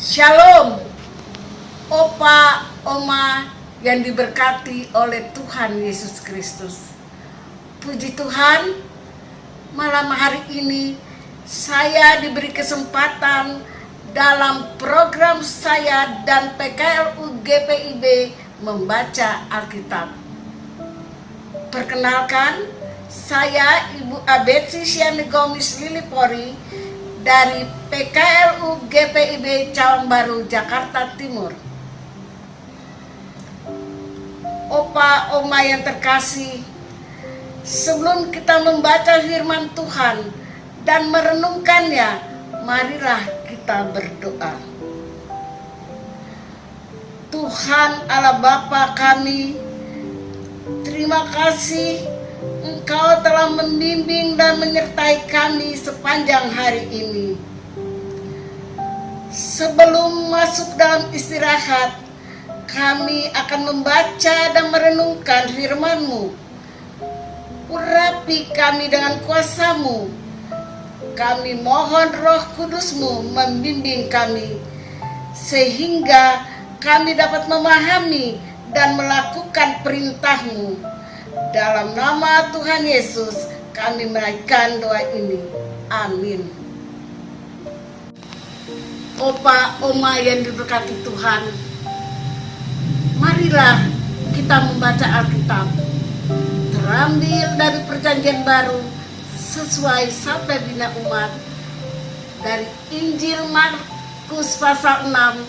Shalom, Opa, Oma yang diberkati oleh Tuhan Yesus Kristus. Puji Tuhan, malam hari ini saya diberi kesempatan dalam program saya dan PKLU GPIB membaca Alkitab. Perkenalkan, saya Ibu Abetsi Siani Gomis Lilipori dari PKLU GPIB Cawang Baru, Jakarta Timur. Opa, Oma yang terkasih, sebelum kita membaca firman Tuhan dan merenungkannya, marilah kita berdoa. Tuhan Allah Bapa kami, terima kasih Engkau telah membimbing dan menyertai kami sepanjang hari ini. Sebelum masuk dalam istirahat, kami akan membaca dan merenungkan firman-Mu. Urapi kami dengan kuasa-Mu. Kami mohon Roh Kudus-Mu membimbing kami, sehingga kami dapat memahami dan melakukan perintah-Mu. Dalam nama Tuhan Yesus, kami menaikkan doa ini. Amin. Opa, Oma yang diberkati Tuhan, marilah kita membaca Alkitab. Terambil dari Perjanjian Baru sesuai sabda bina umat dari Injil Markus pasal 6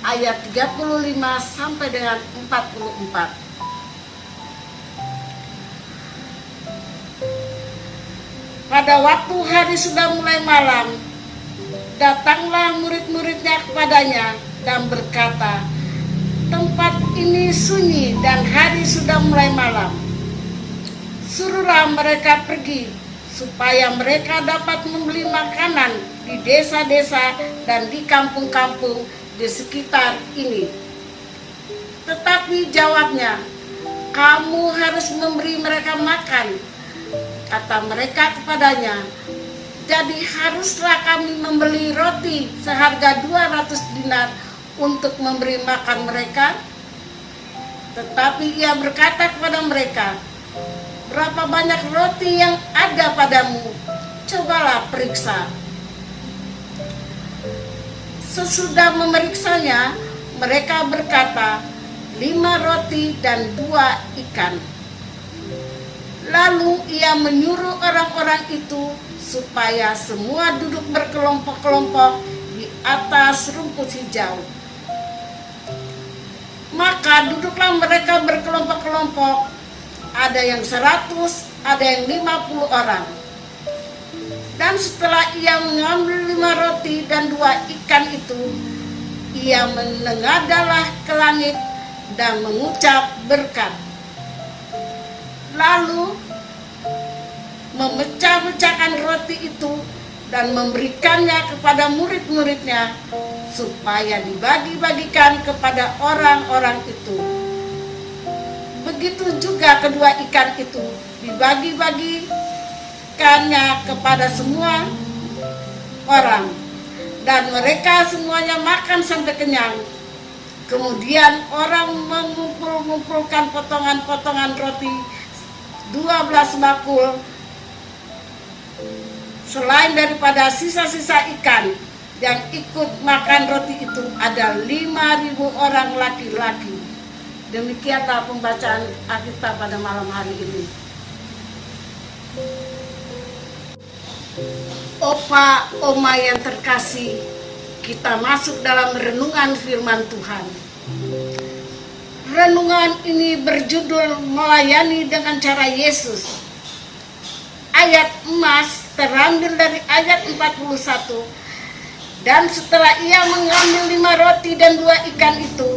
ayat 35 sampai dengan 44. Pada waktu hari sudah mulai malam, datanglah murid-muridnya kepadanya dan berkata, "Tempat ini sunyi dan hari sudah mulai malam. Suruhlah mereka pergi, supaya mereka dapat membeli makanan di desa-desa dan di kampung-kampung di sekitar ini." Tetapi jawabnya, "Kamu harus memberi mereka makan." Kata mereka kepadanya, "Jadi haruslah kami membeli roti seharga 200 dinar untuk memberi makan mereka?" Tetapi ia berkata kepada mereka, "Berapa banyak roti yang ada padamu? Cobalah periksa." Sesudah memeriksanya, mereka berkata, 5 roti dan 2 ikan. Lalu ia menyuruh orang-orang itu supaya semua duduk berkelompok-kelompok di atas rumput hijau. Maka duduklah mereka berkelompok-kelompok, ada yang 100, ada yang 50 orang. Dan setelah ia mengambil 5 roti dan 2 ikan itu, ia menengadahlah ke langit dan mengucap berkat. Lalu memecah-mecahkan roti itu dan memberikannya kepada murid-muridnya supaya dibagi-bagikan kepada orang-orang itu. Begitu juga kedua ikan itu dibagi-bagikannya kepada semua orang, dan mereka semuanya makan sampai kenyang. Kemudian orang mengumpul-ngumpulkan potongan-potongan roti 12 bakul, selain daripada sisa-sisa ikan. Yang ikut makan roti itu ada 5.000 orang laki-laki. Demikianlah pembacaan Alkitab pada malam hari ini. Opa, Oma yang terkasih, kita masuk dalam renungan firman Tuhan. Renungan ini berjudul Melayani dengan Cara Yesus. Ayat emas terambil dari ayat 41. Dan setelah ia mengambil 5 roti dan 2 ikan itu,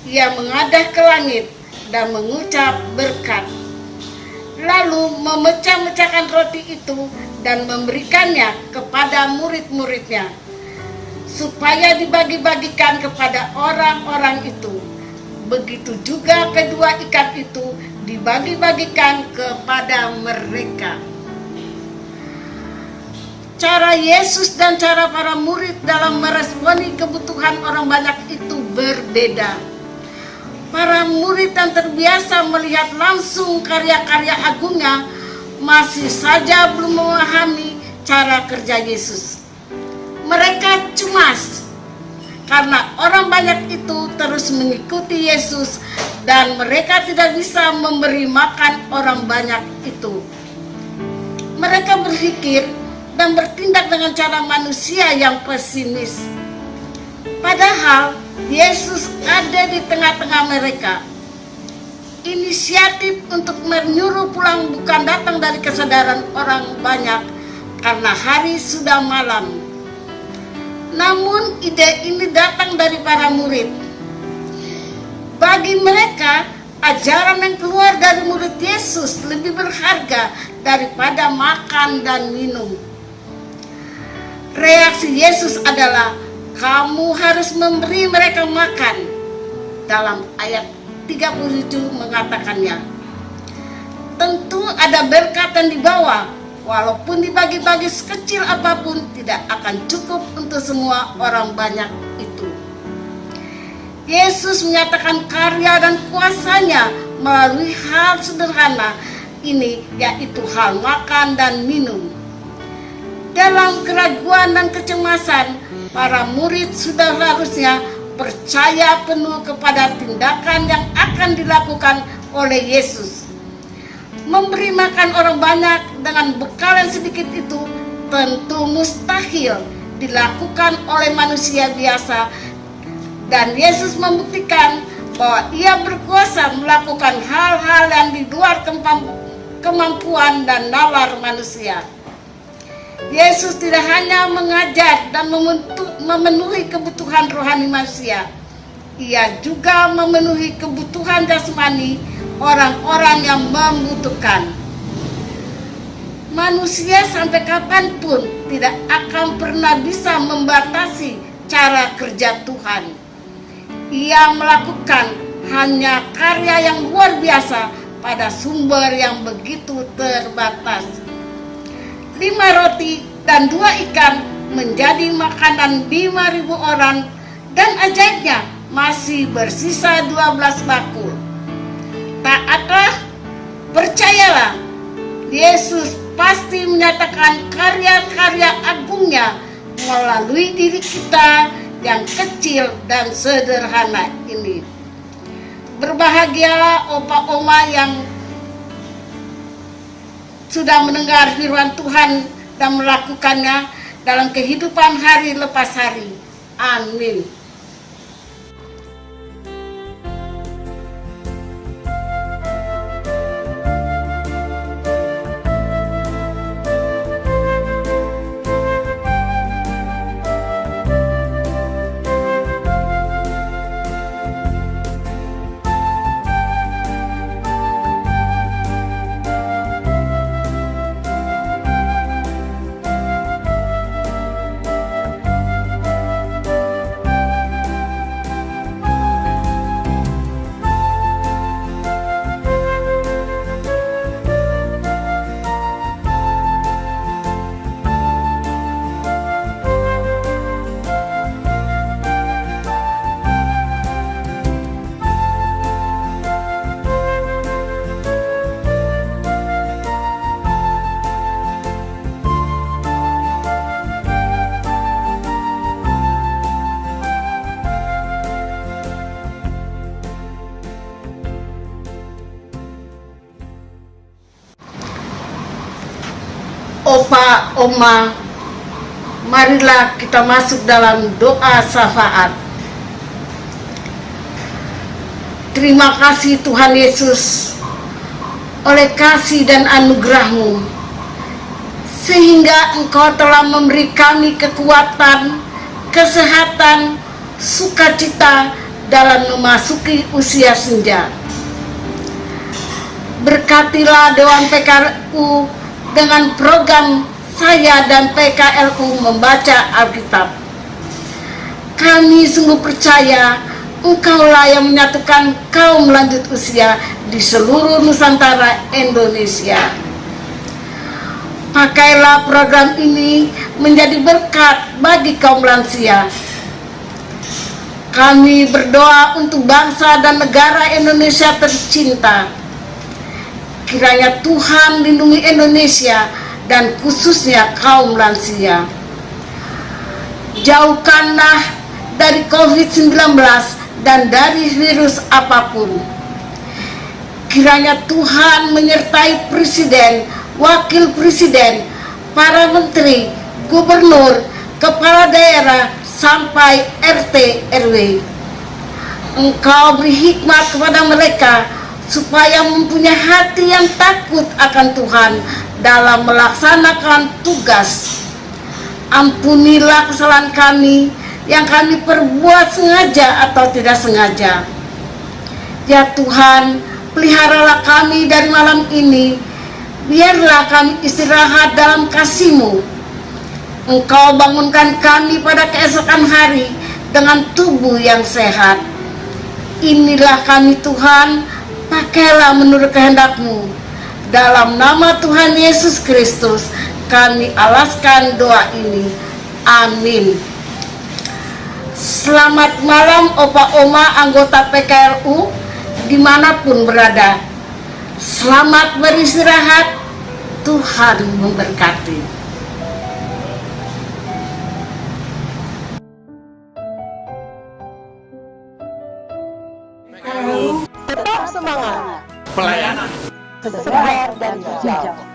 ia mengadah ke langit dan mengucap berkat. Lalu memecah-mecahkan roti itu dan memberikannya kepada murid-muridnya, supaya dibagi-bagikan kepada orang-orang itu. Begitu juga kedua ikan itu dibagi-bagikan kepada mereka. Cara Yesus dan cara para murid dalam meresponi kebutuhan orang banyak itu berbeda. Para murid yang terbiasa melihat langsung karya-karya agungnya masih saja belum memahami cara kerja Yesus. Mereka cemas karena orang banyak itu terus mengikuti Yesus dan mereka tidak bisa memberi makan orang banyak itu. Mereka berpikir dan bertindak dengan cara manusia yang pesimis. Padahal Yesus ada di tengah-tengah mereka. Inisiatif untuk menyuruh pulang bukan datang dari kesadaran orang banyak karena hari sudah malam. Namun ide ini datang dari para murid. Bagi mereka, ajaran yang keluar dari murid Yesus lebih berharga daripada makan dan minum. Reaksi Yesus adalah, kamu harus memberi mereka makan. Dalam ayat 37 mengatakannya. Tentu ada berkat yang dibawa, walaupun dibagi-bagi sekecil apapun tidak akan cukup untuk semua orang banyak itu. Yesus menyatakan karya dan kuasanya melalui hal sederhana ini, yaitu hal makan dan minum. Dalam keraguan dan kecemasan, para murid sudah harusnya percaya penuh kepada tindakan yang akan dilakukan oleh Yesus. Memberi makan orang banyak dengan bekal yang sedikit itu tentu mustahil dilakukan oleh manusia biasa, dan Yesus membuktikan bahwa Ia berkuasa melakukan hal-hal yang di luar kemampuan dan nalar manusia. Yesus tidak hanya mengajar dan memenuhi kebutuhan rohani manusia, Ia juga memenuhi kebutuhan jasmani orang-orang yang membutuhkan. Manusia sampai kapanpun tidak akan pernah bisa membatasi cara kerja Tuhan. Ia melakukan hanya karya yang luar biasa pada sumber yang begitu terbatas. 5 roti dan 2 ikan menjadi makanan 5.000 orang, dan ajaibnya masih bersisa 12 bakul. Taatlah, percayalah, Yesus pasti menyatakan karya-karya agungnya melalui diri kita yang kecil dan sederhana ini. Berbahagialah opa-oma yang sudah mendengar firman Tuhan dan melakukannya dalam kehidupan hari lepas hari. Amin. Opa, Oma, marilah kita masuk dalam doa syafaat. Terima kasih Tuhan Yesus, oleh kasih dan anugerah-Mu, sehingga Engkau telah memberi kami kekuatan, kesehatan, sukacita dalam memasuki usia senja. Berkatilah Dewan PKLU dengan program saya dan PKLU membaca Alkitab. Kami sungguh percaya Engkaulah yang menyatukan kaum lanjut usia di seluruh Nusantara Indonesia. Pakailah program ini menjadi berkat bagi kaum lansia. Kami berdoa untuk bangsa dan negara Indonesia tercinta. Kiranya Tuhan lindungi Indonesia dan khususnya kaum lansia. Jauhkanlah dari COVID-19 dan dari virus apapun. Kiranya Tuhan menyertai Presiden, Wakil Presiden, para menteri, gubernur, kepala daerah, sampai RT RW. Engkau beri hikmat kepada mereka supaya mempunyai hati yang takut akan Tuhan dalam melaksanakan tugas. Ampunilah kesalahan kami yang kami perbuat sengaja atau tidak sengaja. Ya Tuhan, peliharalah kami dari malam ini. Biarlah kami istirahat dalam kasih-Mu. Engkau bangunkan kami pada keesokan hari dengan tubuh yang sehat. Inilah kami Tuhan, pakailah menurut kehendak-Mu. Dalam nama Tuhan Yesus Kristus, kami alaskan doa ini. Amin. Selamat malam Opa Oma anggota PKRU dimanapun berada. Selamat beristirahat. Tuhan memberkati. Tetap semangat. Pelayanan Segar dan hijau.